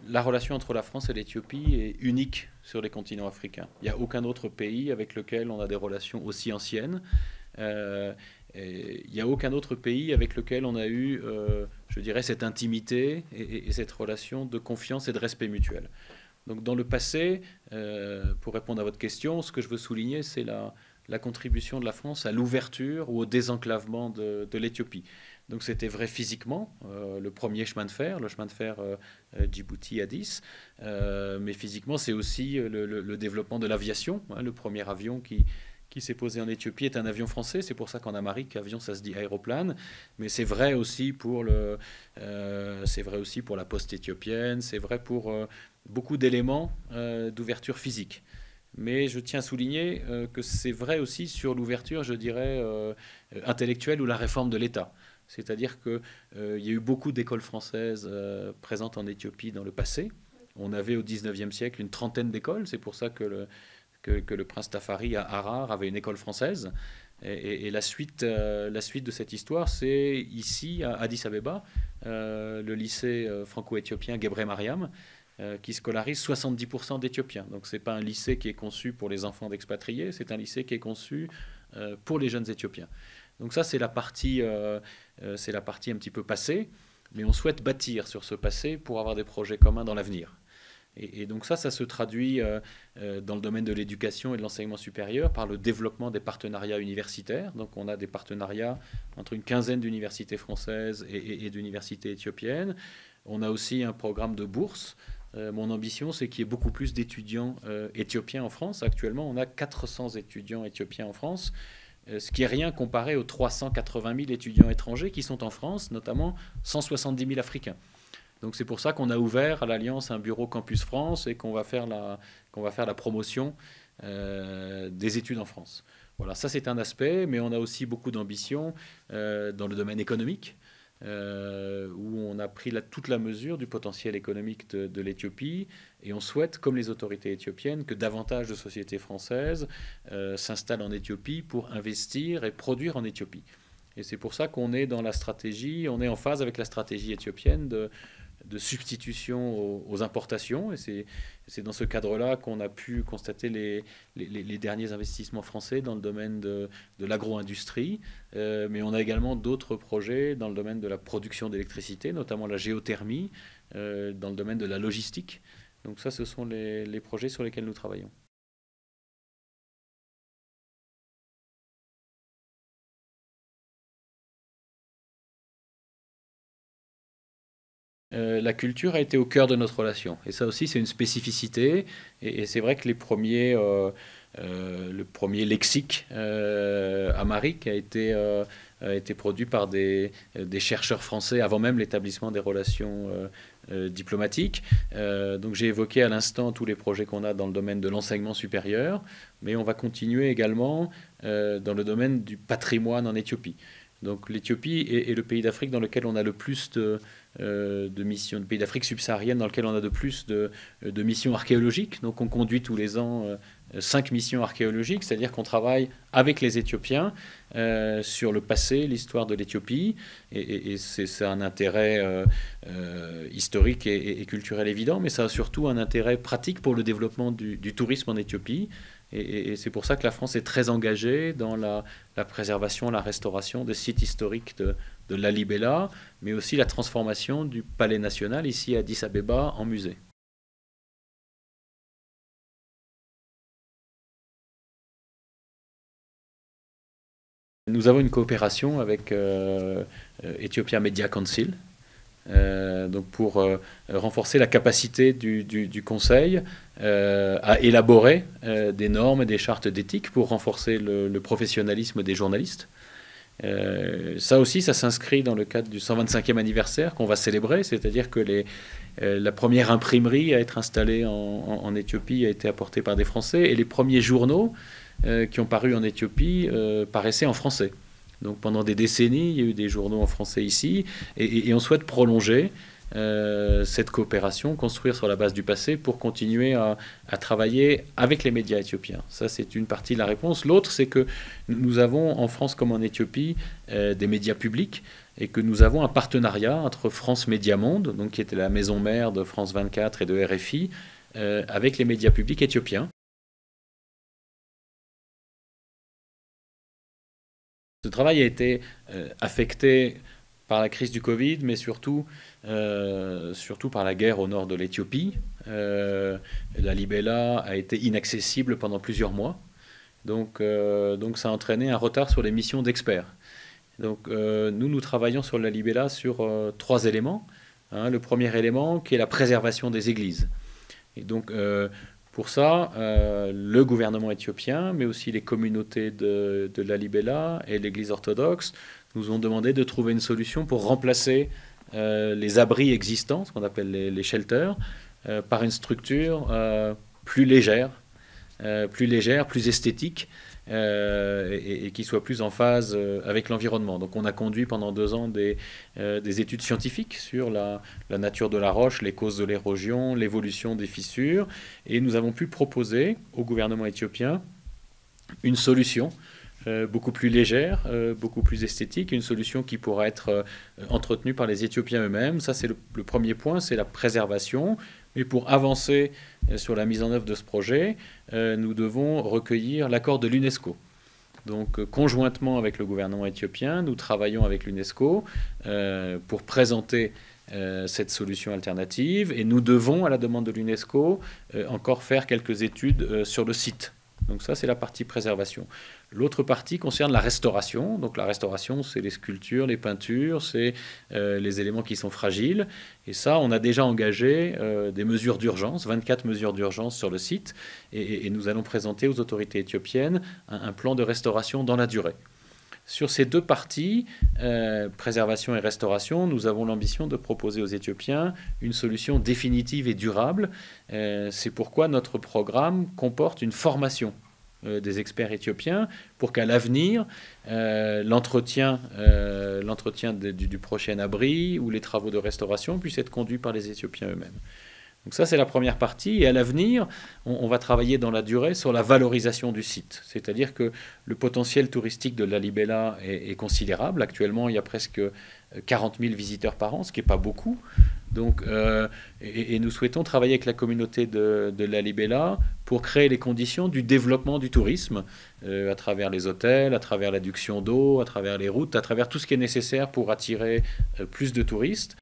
la relation entre la France et l'Éthiopie est unique sur les continents africains. Il n'y a aucun autre pays avec lequel on a des relations aussi anciennes. Euh, il n'y a aucun autre pays avec lequel on a eu, je dirais, cette intimité et cette relation de confiance et de respect mutuel. Donc dans le passé, pour répondre à votre question, ce que je veux souligner, c'est la contribution de la France à l'ouverture ou au désenclavement de l'Éthiopie. Donc c'était vrai physiquement, le premier chemin de fer, le chemin de fer Djibouti-Addis, mais physiquement c'est aussi le développement de l'aviation. Hein, le premier avion qui s'est posé en Éthiopie est un avion français, c'est pour ça qu'en Amérique, avion ça se dit aéroplane, mais c'est vrai aussi pour la poste éthiopienne, c'est vrai pour beaucoup d'éléments d'ouverture physique. Mais je tiens à souligner que c'est vrai aussi sur l'ouverture, je dirais, intellectuelle ou la réforme de l'État. C'est-à-dire qu'il y a eu beaucoup d'écoles françaises présentes en Éthiopie dans le passé. On avait au XIXe siècle une trentaine d'écoles. C'est pour ça que le prince Tafari à Harar avait une école française. Et la suite de cette histoire, c'est ici, à Addis Abeba, le lycée franco-éthiopien Gebre Mariam, qui scolarise 70% d'Éthiopiens. Donc ce n'est pas un lycée qui est conçu pour les enfants d'expatriés, c'est un lycée qui est conçu pour les jeunes Éthiopiens. Donc ça, c'est la partie un petit peu passée, mais on souhaite bâtir sur ce passé pour avoir des projets communs dans l'avenir. Et donc ça se traduit dans le domaine de l'éducation et de l'enseignement supérieur par le développement des partenariats universitaires. Donc on a des partenariats entre une quinzaine d'universités françaises et d'universités éthiopiennes. On a aussi un programme de bourse. Mon ambition, c'est qu'il y ait beaucoup plus d'étudiants éthiopiens en France. Actuellement, on a 400 étudiants éthiopiens en France, ce qui est rien comparé aux 380 000 étudiants étrangers qui sont en France, notamment 170 000 Africains. Donc c'est pour ça qu'on a ouvert à l'Alliance un bureau Campus France et qu'on va faire la promotion des études en France. Voilà, ça c'est un aspect, mais on a aussi beaucoup d'ambition dans le domaine économique, où on a pris toute la mesure du potentiel économique de l'Éthiopie, et on souhaite, comme les autorités éthiopiennes, que davantage de sociétés françaises s'installent en Éthiopie pour investir et produire en Éthiopie. Et c'est pour ça qu'on est dans la stratégie, on est en phase avec la stratégie éthiopienne de substitution aux importations. Et c'est dans ce cadre-là qu'on a pu constater les derniers investissements français dans le domaine de l'agro-industrie. Mais on a également d'autres projets dans le domaine de la production d'électricité, notamment la géothermie, dans le domaine de la logistique. Donc ça, ce sont les projets sur lesquels nous travaillons. La culture a été au cœur de notre relation. Et ça aussi, c'est une spécificité. Et c'est vrai que le premier lexique amharique a été produit par des chercheurs français avant même l'établissement des relations diplomatiques. Donc j'ai évoqué à l'instant tous les projets qu'on a dans le domaine de l'enseignement supérieur, mais on va continuer également dans le domaine du patrimoine en Éthiopie. Donc l'Éthiopie est le pays d'Afrique dans lequel on a le plus de missions, le pays d'Afrique subsaharienne dans lequel on a de plus de missions archéologiques. Donc on conduit tous les ans 5 missions archéologiques, c'est-à-dire qu'on travaille avec les Éthiopiens sur le passé, l'histoire de l'Éthiopie, et c'est un intérêt historique et culturel évident, mais ça a surtout un intérêt pratique pour le développement du tourisme en Éthiopie. Et c'est pour ça que la France est très engagée dans la préservation, la restauration des sites historiques de Lalibela, mais aussi la transformation du Palais national ici à Addis Abeba en musée. Nous avons une coopération avec Ethiopia Media Council, donc pour renforcer la capacité du Conseil à élaborer des normes et des chartes d'éthique pour renforcer le professionnalisme des journalistes. Ça aussi, ça s'inscrit dans le cadre du 125e anniversaire qu'on va célébrer, c'est-à-dire que la première imprimerie à être installée en Éthiopie a été apportée par des Français, et les premiers journaux qui ont paru en Éthiopie paraissaient en français. Donc pendant des décennies, il y a eu des journaux en français ici, et on souhaite prolonger cette coopération, construire sur la base du passé pour continuer à travailler avec les médias éthiopiens. Ça, c'est une partie de la réponse. L'autre, c'est que nous avons en France comme en Éthiopie des médias publics et que nous avons un partenariat entre France Média Monde, donc qui était la maison mère de France 24 et de RFI, avec les médias publics éthiopiens. Ce travail a été affecté par la crise du Covid, mais surtout par la guerre au nord de l'Éthiopie. La Libella a été inaccessible pendant plusieurs mois. Donc ça a entraîné un retard sur les missions d'experts. Donc nous travaillons sur la Libella sur trois éléments. Hein. Le premier élément qui est la préservation des églises. Et donc pour ça, le gouvernement éthiopien, mais aussi les communautés de la Libella et l'Église orthodoxe, nous ont demandé de trouver une solution pour remplacer les abris existants, ce qu'on appelle les shelters, par une structure plus légère, plus esthétique, et qui soit plus en phase avec l'environnement. Donc on a conduit pendant 2 ans des études scientifiques sur la nature de la roche, les causes de l'érosion, l'évolution des fissures, et nous avons pu proposer au gouvernement éthiopien une solution beaucoup plus légère, beaucoup plus esthétique, une solution qui pourra être entretenue par les Éthiopiens eux-mêmes. Ça, c'est le premier point, c'est la préservation. Mais pour avancer sur la mise en œuvre de ce projet, nous devons recueillir l'accord de l'UNESCO. Donc, conjointement avec le gouvernement éthiopien, nous travaillons avec l'UNESCO pour présenter cette solution alternative. Et nous devons, à la demande de l'UNESCO, encore faire quelques études sur le site. Donc ça, c'est la partie préservation. L'autre partie concerne la restauration. Donc la restauration, c'est les sculptures, les peintures, c'est les éléments qui sont fragiles. Et ça, on a déjà engagé des mesures d'urgence, 24 mesures d'urgence sur le site. Et nous allons présenter aux autorités éthiopiennes un plan de restauration dans la durée. Sur ces deux parties, préservation et restauration, nous avons l'ambition de proposer aux Éthiopiens une solution définitive et durable. C'est pourquoi notre programme comporte une formation des experts éthiopiens pour qu'à l'avenir, l'entretien du prochain abri ou les travaux de restauration puissent être conduits par les Éthiopiens eux-mêmes. Donc ça, c'est la première partie. Et à l'avenir, on va travailler dans la durée sur la valorisation du site. C'est-à-dire que le potentiel touristique de la Libella est considérable. Actuellement, il y a presque 40 000 visiteurs par an, ce qui n'est pas beaucoup. Donc, et nous souhaitons travailler avec la communauté de la Libella pour créer les conditions du développement du tourisme à travers les hôtels, à travers l'adduction d'eau, à travers les routes, à travers tout ce qui est nécessaire pour attirer plus de touristes.